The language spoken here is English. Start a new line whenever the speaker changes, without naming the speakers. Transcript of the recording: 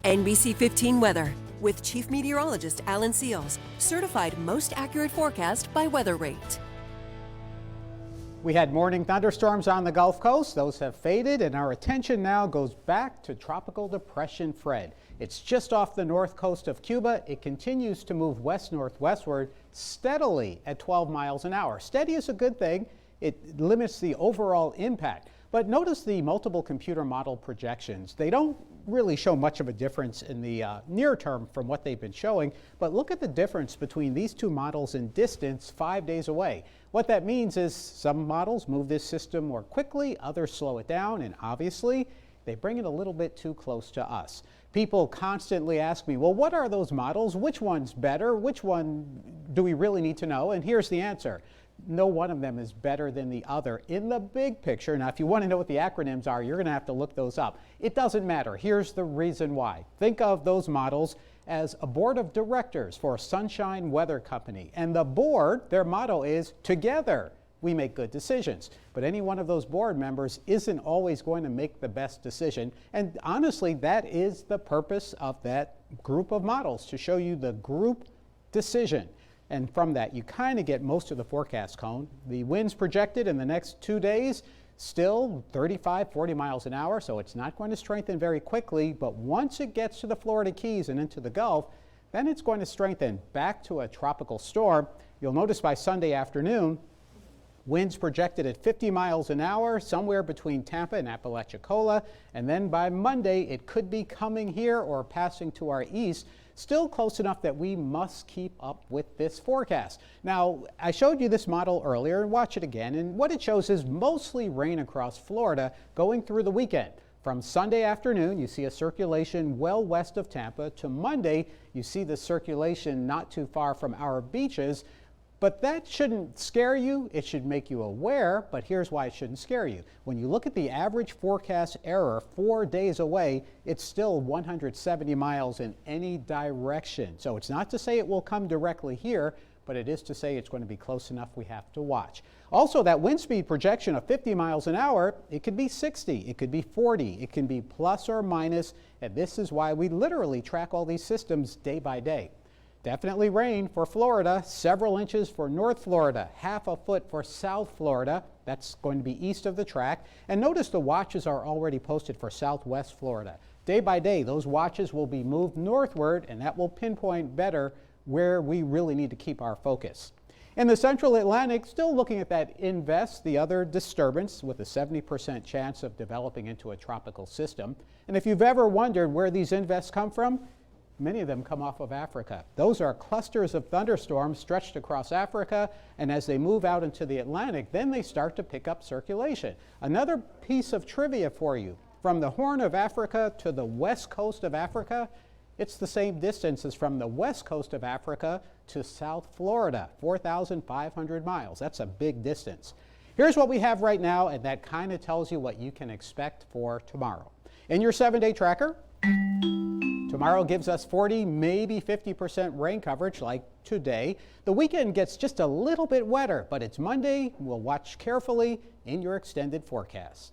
NBC 15 weather with Chief Meteorologist Alan Sealls, certified most accurate forecast by Weather Rate.
We had morning thunderstorms on the Gulf Coast. Those have faded, and our attention now goes back to Tropical Depression Fred. It's just off the north coast of Cuba. It continues to move west-northwestward steadily at 12 miles an hour. Steady is a good thing. It limits the overall impact. But notice the multiple computer model projections. They don't really show much of a difference in the near term from what they've been showing, but look at the difference between these two models in distance 5 days away. What that means is some models move this system more quickly, others slow it down, and obviously they bring it a little bit too close to us. People constantly ask me, well, what are those models? Which one's better? Which one do we really need to know? And here's the answer. No one of them is better than the other in the big picture. Now, if you want to know what the acronyms are, you're going to have to look those up. It doesn't matter. Here's the reason why. Think of those models as a board of directors for a sunshine weather company. And the board, their motto is, together we make good decisions. But any one of those board members isn't always going to make the best decision. And honestly, that is the purpose of that group of models, to show you the group decision. And from that, you kind of get most of the forecast cone. The winds projected in the next 2 days, still 35, 40 miles an hour, so it's not going to strengthen very quickly. But once it gets to the Florida Keys and into the Gulf, then it's going to strengthen back to a tropical storm. You'll notice by Sunday afternoon, winds projected at 50 miles an hour, somewhere between Tampa and Apalachicola. And then by Monday, it could be coming here or passing to our east. Still close enough that we must keep up with this forecast. Now, I showed you this model earlier, and watch it again, and what it shows is mostly rain across Florida going through the weekend. From Sunday afternoon, you see a circulation well west of Tampa, to Monday, you see the circulation not too far from our beaches. But that shouldn't scare you. It should make you aware, but here's why it shouldn't scare you. When you look at the average forecast error 4 days away, it's still 170 miles in any direction. So it's not to say it will come directly here, but it is to say it's going to be close enough we have to watch. Also, that wind speed projection of 50 miles an hour, it could be 60, it could be 40, it can be plus or minus, and this is why we literally track all these systems day by day. Definitely rain for Florida, several inches for North Florida, half a foot for South Florida. That's going to be east of the track. And notice the watches are already posted for Southwest Florida. Day by day, those watches will be moved northward, and that will pinpoint better where we really need to keep our focus. In the central Atlantic, still looking at that invest, the other disturbance with a 70% chance of developing into a tropical system. And if you've ever wondered where these invests come from, many of them come off of Africa. Those are clusters of thunderstorms stretched across Africa, and as they move out into the Atlantic, then they start to pick up circulation. Another piece of trivia for you, from the Horn of Africa to the west coast of Africa, it's the same distance as from the west coast of Africa to South Florida, 4,500 miles. That's a big distance. Here's what we have right now, and that kind of tells you what you can expect for tomorrow. In your 7-day tracker, tomorrow gives us 40, maybe 50% rain coverage like today. The weekend gets just a little bit wetter, but it's Monday. We'll watch carefully in your extended forecast.